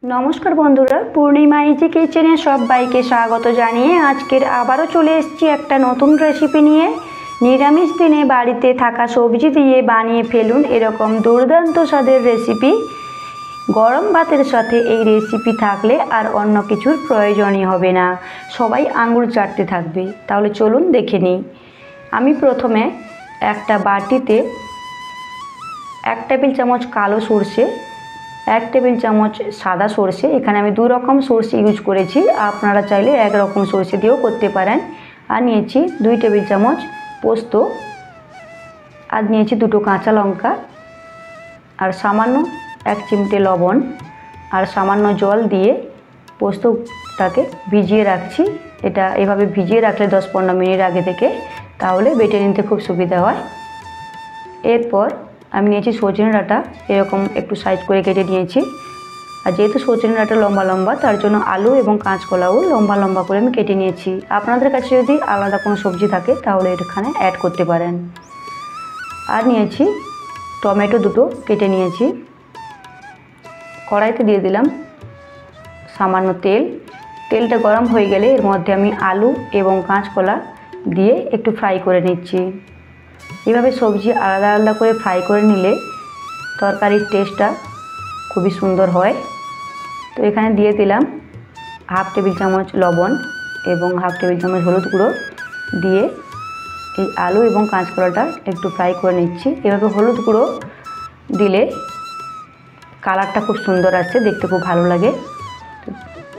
নমস্কার বন্ধুরা, পূর্ণিমা ইজি কিচেনে সবাইকে স্বাগত জানিয়ে আজকের আবারও চলে এসেছি একটা নতুন রেসিপি নিয়ে। নিরামিষ দিনে বাড়িতে থাকা সবজি দিয়ে বানিয়ে ফেলুন এরকম দুর্দান্ত স্বাদের রেসিপি। গরম ভাতের সাথে এই রেসিপি থাকলে আর অন্য কিছুর প্রয়োজনই হবে না, সবাই আঙুল চাটতে থাকবে। তাহলে চলুন দেখে নিই। আমি প্রথমে একটা বাটিতে 1 টেবিল চামচ কালো সরষে, 1 টেবিল চামচ সাদা সরষে, এখানে আমি 2 রকম সরষে ইউজ করেছি, আপনারা চাইলে 1 রকম সরষে দিয়েও করতে পারেন। আর নিয়েছি 2 টেবিল চামচ পোস্ত, আর নিয়েছি 2টো কাঁচা লঙ্কা, আর সামান্য 1 চিমটে লবণ, আর সামান্য জল দিয়ে পোস্তটাকে ভিজিয়ে রাখছি। এটা এভাবে ভিজিয়ে রাখলে 10-15 মিনিট আগে থেকে, তাহলে বেটে নিতে খুব সুবিধা হয়। এরপর আমি নিয়েছি সজনে ডাঁটা, এরকম একটু সাইজ করে কেটে নিয়েছি। আর যেহেতু সজনে ডাঁটা লম্বা লম্বা, তার জন্য আলু এবং কাঁচকলাও লম্বা লম্বা করে আমি কেটে নিয়েছি। আপনাদের কাছে যদি আলাদা কোনো সবজি থাকে তাহলে এখানে অ্যাড করতে পারেন। আর নিয়েছি টমেটো 2টো কেটে নিয়েছি। কড়াইতে দিয়ে দিলাম সামান্য তেল। তেলটা গরম হয়ে গেলে এর মধ্যে আমি আলু এবং কাঁচকলা দিয়ে একটু ফ্রাই করে নিচ্ছি। এভাবে সবজি আলাদা আলাদা করে ফ্রাই করে নিলে তরকারির টেস্টটা খুবই সুন্দর হয়। তো এখানে দিয়ে দিলাম 1/2 টেবিল চামচ লবণ এবং 1/2 টেবিল চামচ হলুদ গুঁড়ো দিয়ে এই আলু এবং কাঁচকলাটা একটু ফ্রাই করে নিচ্ছি। এভাবে হলুদ গুঁড়ো দিলে কালারটা খুব সুন্দর আসছে, দেখতে খুব ভালো লাগে।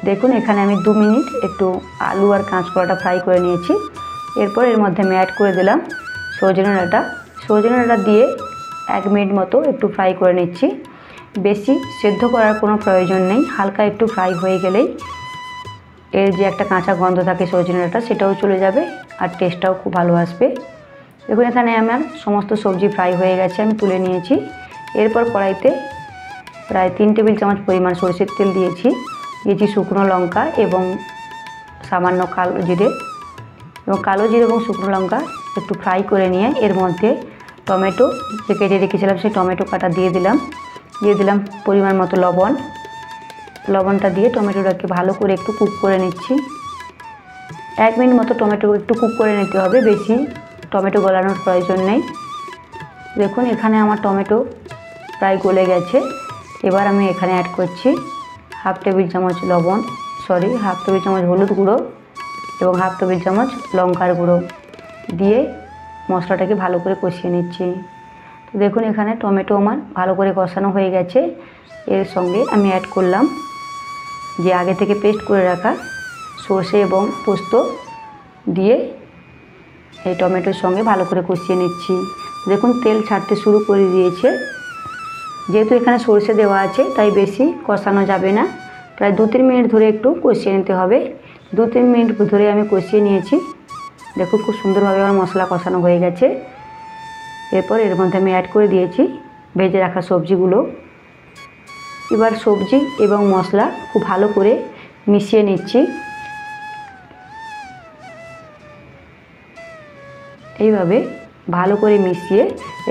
দেখুন এখানে আমি 2 মিনিট একটু আলু আর কাঁচকলাটা ফ্রাই করে নিয়েছি। এরপর এর মধ্যে আমি অ্যাড করে দিলাম সজনে ডাঁটা। সজনে ডাঁটা দিয়ে 1 মিনিট মতো একটু ফ্রাই করে নিচ্ছি। বেশি সেদ্ধ করার কোনো প্রয়োজন নেই, হালকা একটু ফ্রাই হয়ে গেলেই এর যে একটা কাঁচা গন্ধ থাকে সজনে ডাঁটা, সেটাও চলে যাবে আর টেস্টটাও খুব ভালো আসবে। দেখুন এখানে আমার সমস্ত সবজি ফ্রাই হয়ে গেছে, আমি তুলে নিয়েছি। এরপর কড়াইতে প্রায় 3 টেবিল চামচ পরিমাণ সরষের তেল দিয়েছি শুকনো লঙ্কা এবং সামান্য কালো জিরে, এবং কালো জিরে এবং শুকনো লঙ্কা একটু ফ্রাই করে নিয়ে এর মধ্যে টমেটো যে কেটে রেখেছিলাম সেই টমেটো কাটা দিয়ে দিলাম পরিমাণ মতো লবণটা দিয়ে টমেটোটাকে ভালো করে একটু কুক করে নিচ্ছি। 1 মিনিট মতো টমেটো একটু কুক করে নিতে হবে, বেশি টমেটো গলানোর প্রয়োজন নেই। দেখুন এখানে আমার টমেটো প্রায় গলে গেছে। এবার আমি এখানে অ্যাড করছি 1/2 টেবিল চামচ হাফ টেবিল চামচ হলুদ গুঁড়ো এবং 1/2 টেবিল চামচ লঙ্কার গুঁড়ো দিয়ে মশলাটাকে ভালো করে কষিয়ে নিচ্ছি। তো দেখুন এখানে টমেটো আমার ভালো করে কষানো হয়ে গেছে। এর সঙ্গে আমি অ্যাড করলাম যে আগে থেকে পেস্ট করে রাখা সরষে এবং পোস্ত দিয়ে এই টমেটোর সঙ্গে ভালো করে কষিয়ে নিচ্ছি। দেখুন তেল ছাড়তে শুরু করে দিয়েছে। যেহেতু এখানে সরষে দেওয়া আছে তাই বেশি কষানো যাবে না, প্রায় 2-3 মিনিট ধরে একটু কষিয়ে নিতে হবে। 2-3 মিনিট ধরে আমি কষিয়ে নিয়েছি। দেখুন খুব সুন্দরভাবে আমার মশলা কষানো হয়ে গেছে। এরপর এর মধ্যে আমি অ্যাড করে দিয়েছি ভেজে রাখা সবজিগুলো। এবার সবজি এবং মশলা খুব ভালো করে মিশিয়ে নিচ্ছি। এইভাবে ভালো করে মিশিয়ে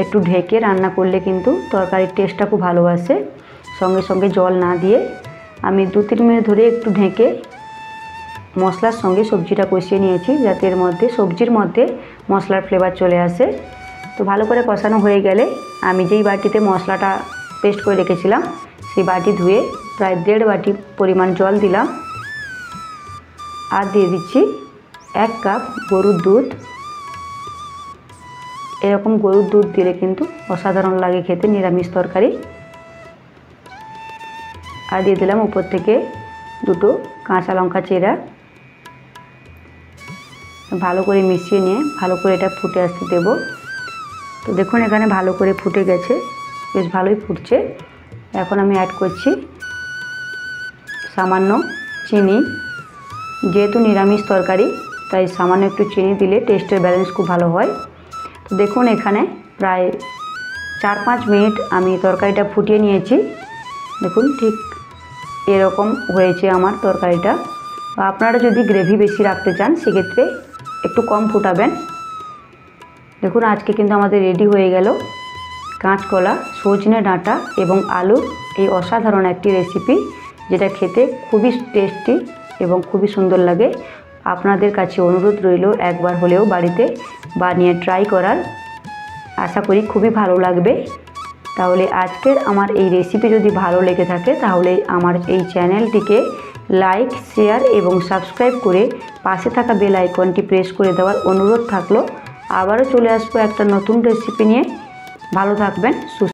একটু ঢেকে রান্না করলে কিন্তু তরকারির টেস্টটা খুব ভালো আসে। সঙ্গে সঙ্গে জল না দিয়ে আমি 2-3 মিনিট ধরে একটু ঢেকে মশলার সঙ্গে সবজিটা কষিয়ে নিয়েছি, যাতে এর মধ্যে সবজির মধ্যে মশলার ফ্লেভার চলে আসে। তো ভালো করে কষানো হয়ে গেলে আমি যেই বাটিতে মশলাটা পেস্ট করে রেখেছিলাম সেই বাটি ধুয়ে প্রায় 1.5 বাটি পরিমাণ জল দিলাম। আর দিয়ে দিচ্ছি 1 কাপ গরুর দুধ। এরকম গরুর দুধ দিলে কিন্তু অসাধারণ লাগে খেতে নিরামিষ তরকারি। আর দিয়ে দিলাম উপর থেকে 2টো কাঁচা লঙ্কা চেরা। ভালো করে মিশিয়ে নিয়ে ভালো করে এটা ফুটে আসতে দেব। তো দেখুন এখানে ভালো করে ফুটে গেছে, বেশ ভালোই ফুটছে। এখন আমি অ্যাড করছি সামান্য চিনি। যেহেতু নিরামিষ তরকারি তাই সামান্য একটু চিনি দিলে টেস্টের ব্যালেন্স খুব ভালো হয়। তো দেখুন এখানে প্রায় 4-5 মিনিট আমি তরকারিটা ফুটিয়ে নিয়েছি। দেখুন ঠিক এরকম হয়েছে আমার তরকারিটা। আপনারা যদি গ্রেভি বেশি রাখতে চান সেক্ষেত্রে একটু কম ফুটাবেন। দেখুন আজকে কিন্তু আমাদের রেডি হয়ে গেল কাঁচকলা, সজনে ডাঁটা এবং আলুর এই অসাধারণ একটি রেসিপি। যেটা খেতে খুবই টেস্টি এবং খুবই সুন্দর লাগে। আপনাদের কাছে অনুরোধ রইল একবার হলেও বাড়িতে বানিয়ে ট্রাই করার। আশা করি খুবই ভালো লাগবে। তাহলে আজকের আমার এই রেসিপি যদি ভালো লেগে থাকে তাহলে আমার এই চ্যানেলটিকে লাইক, শেয়ার এবং সাবস্ক্রাইব করে পাশে থাকা বেল আইকনটি প্রেস করে দেওয়ার অনুরোধ থাকলো। আবারও চলে আসবো একটা নতুন রেসিপি নিয়ে। ভালো থাকবেন, সুস্থ